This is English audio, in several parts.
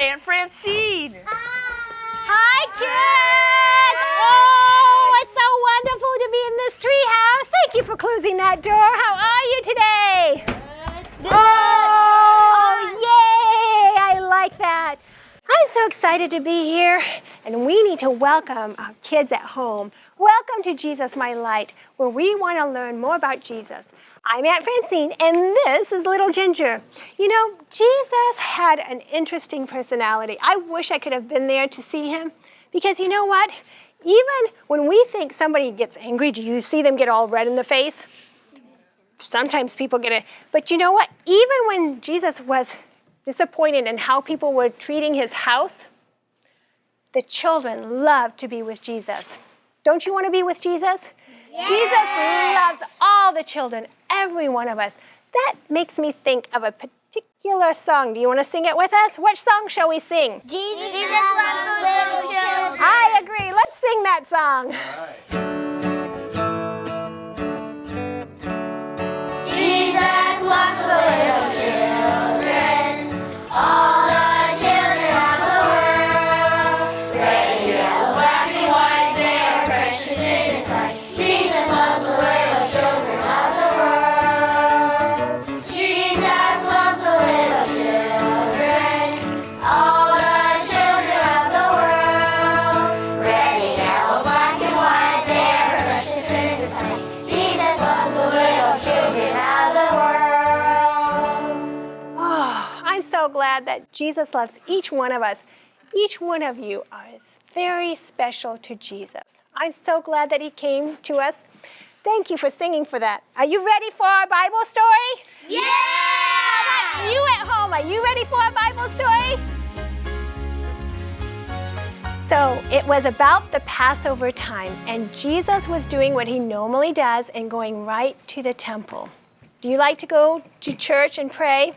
Aunt Francine. Hi, kids! Oh, it's so wonderful to be in this treehouse. Thank you for closing that door. How are you today? Good. Oh, yay! I like that. I'm so excited to be here, and we need to welcome our kids at home. Welcome to Jesus, My Light, where we want to learn more about Jesus. I'm Aunt Francine, and this is little Ginger. You know, Jesus had an interesting personality. I wish I could have been there to see him, because you know what? Even when we think somebody gets angry, do you see them get all red in the face? Sometimes people get it. But you know what? Even when Jesus was disappointed in how people were treating his house, the children loved to be with Jesus. Don't you want to be with Jesus? Yes. Jesus loves all the children, every one of us. That makes me think of a particular song. Do you want to sing it with us? Which song shall we sing? Jesus loves little children. I agree. Let's sing that song. All right. Jesus loves the little children. All the children of the world. Red and yellow, black and white, they are precious in his sight. Jesus loves the little children of the world. Jesus loves the little children. All the children of the world. Red and yellow, black and white, they are precious in his sight. Jesus loves the little children of the world. Oh, I'm so glad that Jesus loves each one of us. Each one of you is very special to Jesus. I'm so glad that he came to us. Thank you for singing for that. Are you ready for our Bible story? Yeah! How about you at home? Are you ready for our Bible story? So it was about the Passover time, and Jesus was doing what he normally does and going right to the temple. Do you like to go to church and pray?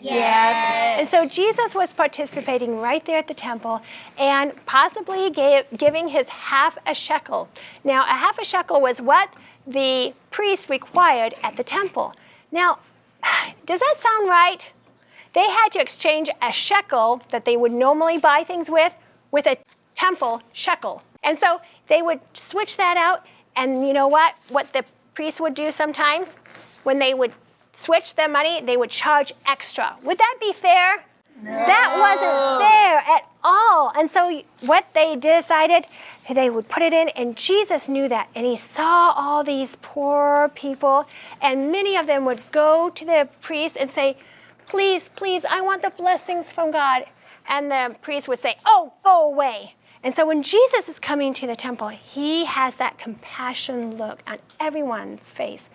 Yes. And so Jesus was participating right there at the temple and possibly giving his half a shekel. Now, a half a shekel was what the priest required at the temple. Now, does that sound right? They had to exchange a shekel that they would normally buy things with a temple shekel. And so they would switch that out, and you know what? What the priest would do sometimes when they would switch their money, they would charge extra. Would that be fair? No. That wasn't fair at all. And so what they decided, they would put it in, and Jesus knew that. And he saw all these poor people, and many of them would go to the priest and say, please, please, I want the blessings from God. And the priest would say, oh, go away. And so when Jesus is coming to the temple, he has that compassion look on everyone's face.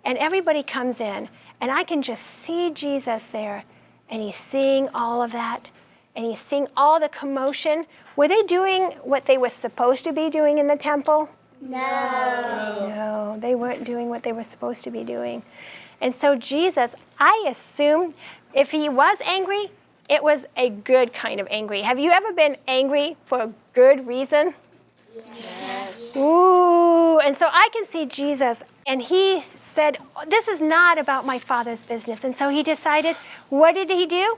And everybody comes in, and I can just see Jesus there, and he's seeing all of that, and he's seeing all the commotion. Were they doing what they were supposed to be doing in the temple? No. No, they weren't doing what they were supposed to be doing. And so Jesus, I assume, if he was angry, it was a good kind of angry. Have you ever been angry for a good reason? Yes. Ooh, and so I can see Jesus, and he said, this is not about my Father's business. And so he decided, what did he do?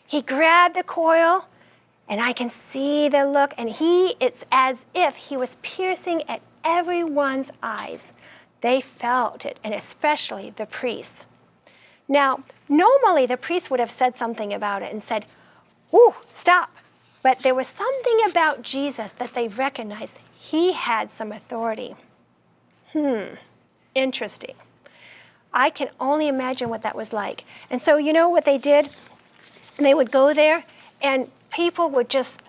He grabbed the coil, and I can see the look, and it's as if he was piercing at everyone's eyes. They felt it, and especially the priests. Now, normally the priest would have said something about it and said, ooh, stop. But there was something about Jesus that they recognized. He had some authority. Interesting. I can only imagine what that was like. And so you know what they did? They would go there, and people would just,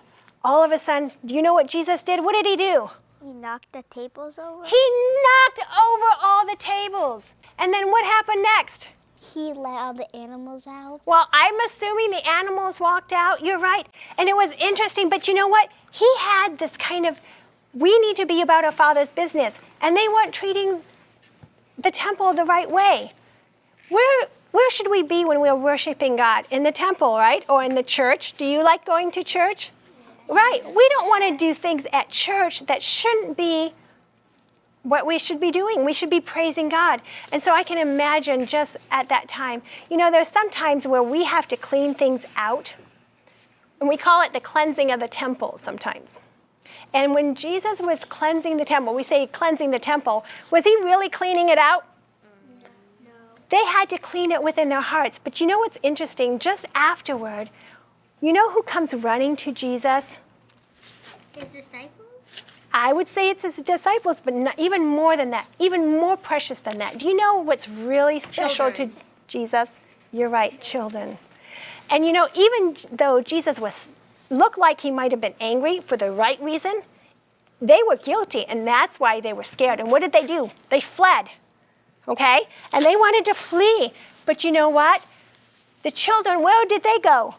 all of a sudden, do you know what Jesus did? What did he do? He knocked the tables over. He knocked over all the tables. And then what happened next? He let all the animals out. Well, I'm assuming the animals walked out. You're right. And it was interesting, but you know what? He had this kind of, we need to be about our Father's business. And they weren't treating the temple the right way. Where should we be when we're worshiping God? In the temple, right? Or in the church? Do you like going to church? Right. We don't want to do things at church that shouldn't be what we should be doing. We should be praising God. And so I can imagine just at that time, you know, there's some times where we have to clean things out. And we call it the cleansing of the temple sometimes. And when Jesus was cleansing the temple, we say cleansing the temple, was he really cleaning it out? No. They had to clean it within their hearts. But you know what's interesting? Just afterward, you know who comes running to Jesus? His disciples? I would say it's his disciples, but not, even more than that, even more precious than that. Do you know what's really special to Jesus? You're right, children. And you know, even though Jesus looked like he might have been angry for the right reason, they were guilty, and that's why they were scared. And what did they do? They fled, okay? And they wanted to flee. But you know what? The children, where did they go?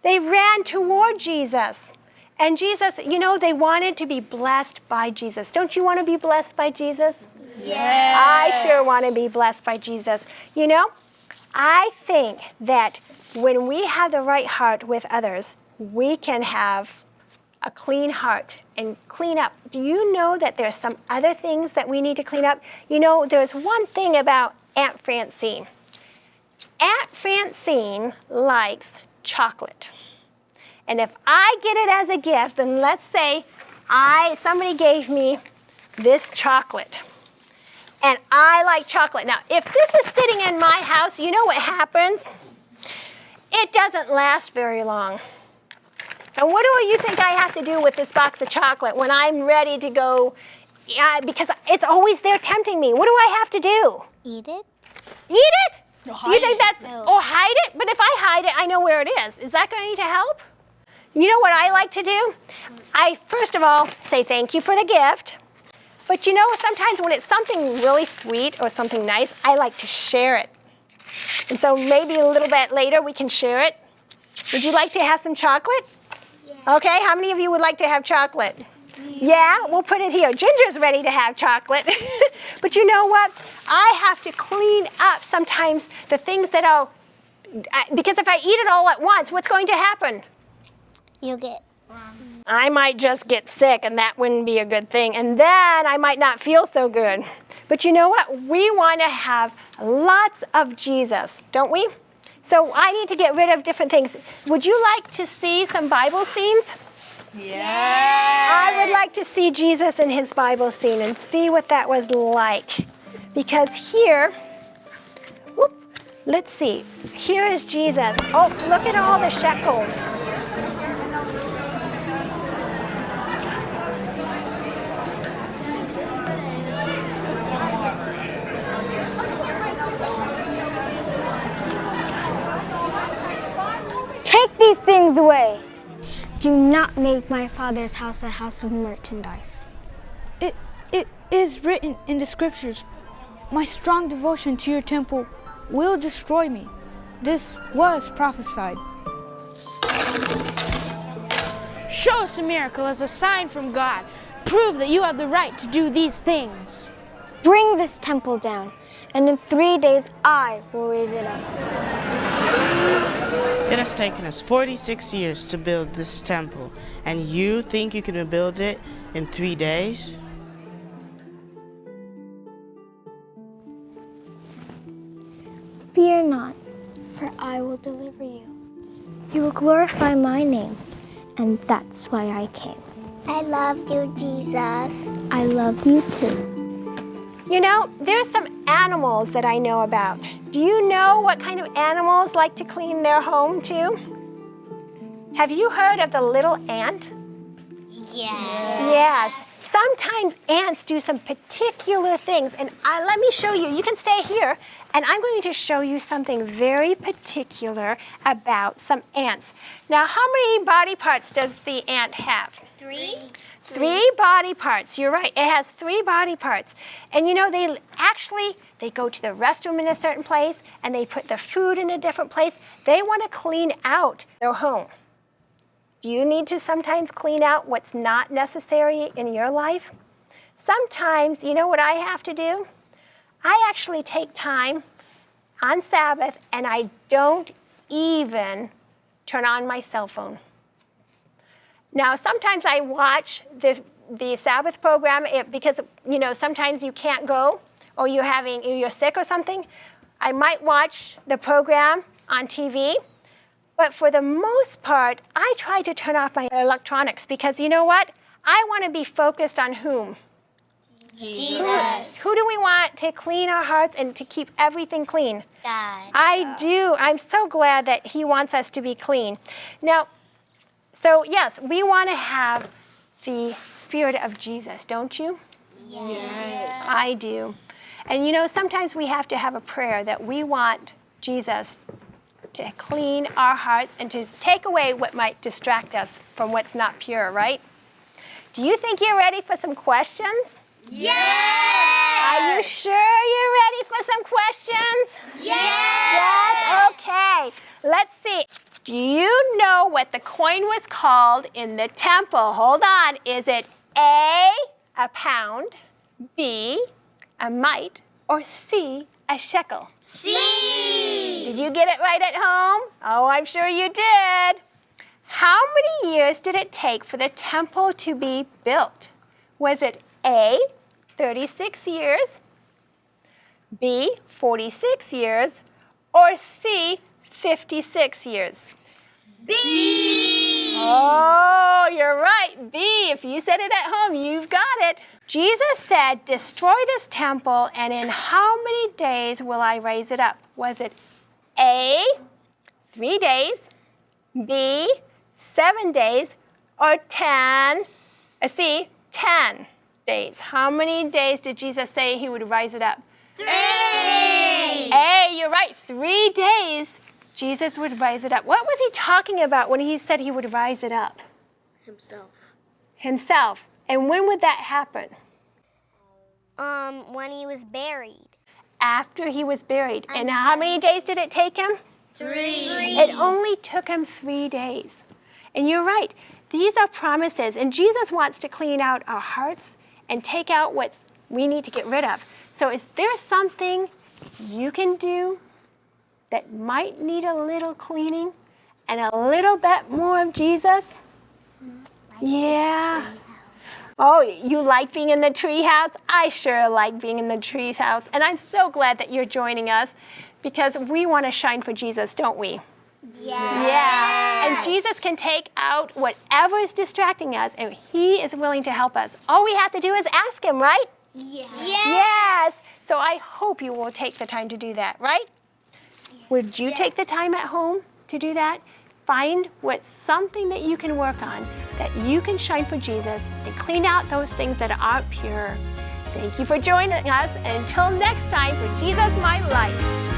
They ran toward Jesus. And Jesus, you know, they wanted to be blessed by Jesus. Don't you want to be blessed by Jesus? Yes. I sure want to be blessed by Jesus. You know, I think that when we have the right heart with others, we can have a clean heart and clean up. Do you know that there's some other things that we need to clean up? You know, there's one thing about Aunt Francine. Aunt Francine likes chocolate. And if I get it as a gift, then let's say somebody gave me this chocolate. And I like chocolate. Now, if this is sitting in my house, you know what happens? It doesn't last very long. And what do you think I have to do with this box of chocolate when I'm ready to go? Because it's always there tempting me. What do I have to do? Eat it? Eat it? No, do you think that's, no. or hide it? But if I hide it, I know where it is. Is that going to help? You know what I like to do? I, first of all, say thank you for the gift. But you know, sometimes when it's something really sweet or something nice, I like to share it. And so maybe a little bit later we can share it. Would you like to have some chocolate? Yeah. Okay, how many of you would like to have chocolate? Yeah, we'll put it here. Ginger's ready to have chocolate. But you know what? I have to clean up sometimes the things that are, because if I eat it all at once, what's going to happen? You'll get I might just get sick, and that wouldn't be a good thing. And then I might not feel so good. But you know what? We want to have lots of Jesus, don't we? So I need to get rid of different things. Would you like to see some Bible scenes? Yeah. I would like to see Jesus in his Bible scene and see what that was like. Because here, let's see. Here is Jesus. Oh, look at all the shekels. Take these things away. Do not make my Father's house a house of merchandise. It is written in the scriptures, my strong devotion to your temple will destroy me. This was prophesied. Show us a miracle as a sign from God. Prove that you have the right to do these things. Bring this temple down, and in 3 days I will raise it up. It has taken us 46 years to build this temple, and you think you can build it in 3 days? Fear not, for I will deliver you. You will glorify my name, and that's why I came. I love you, Jesus. I love you too. You know, there's some animals that I know about. Do you know what kind of animals like to clean their home too? Have you heard of the little ant? Yeah. Yes. Sometimes ants do some particular things, and let me show you. You can stay here, and I'm going to show you something very particular about some ants. Now, how many body parts does the ant have? 3. 3 body parts. You're right. It has 3 body parts. And you know, they go to the restroom in a certain place, and they put the food in a different place. They want to clean out their home. Do you need to sometimes clean out what's not necessary in your life? Sometimes, you know what I have to do? I actually take time on Sabbath, and I don't even turn on my cell phone. Now, sometimes I watch the Sabbath program because, you know, sometimes you can't go or you're sick or something. I might watch the program on TV, But for the most part, I try to turn off my electronics because you know what? I want to be focused on whom? Jesus. Who do we want to clean our hearts and to keep everything clean? God. I do. I'm so glad that he wants us to be clean. Now, so yes, we want to have the Spirit of Jesus, don't you? Yes. I do. And you know, sometimes we have to have a prayer that we want Jesus to clean our hearts and to take away what might distract us from what's not pure, right? Do you think you're ready for some questions? Yes. Are you sure you're ready for some questions? Yes. Okay. Let's see. Do you know what the coin was called in the temple? Hold on. Is it A, a pound, B, a mite, or C, a shekel? C. Did you get it right at home? Oh, I'm sure you did. How many years did it take for the temple to be built? Was it A, 36 years, B, 46 years, or C, 56 years? B. Oh, you're right, B. If you said it at home, you've got it. Jesus said, destroy this temple, and in how many days will I raise it up? Was it A, 3 days, B, 7 days, or C, 10 days? How many days did Jesus say he would rise it up? 3. A, you're right, 3 days. Jesus would rise it up. What was he talking about when he said he would rise it up? Himself. And when would that happen? When he was buried. After he was buried. And how many days did it take him? 3. It only took him 3 days. And you're right. These are promises. And Jesus wants to clean out our hearts and take out what we need to get rid of. So is there something you can do that might need a little cleaning and a little bit more of Jesus? Yeah. Oh, you like being in the tree house? I sure like being in the tree house. And I'm so glad that you're joining us because we want to shine for Jesus, don't we? Yeah. And Jesus can take out whatever is distracting us, and he is willing to help us. All we have to do is ask him, right? Yes. So I hope you will take the time to do that, right? Would you take the time at home to do that? Find what's something that you can work on, that you can shine for Jesus and clean out those things that aren't pure. Thank you for joining us. And until next time, for Jesus, my life.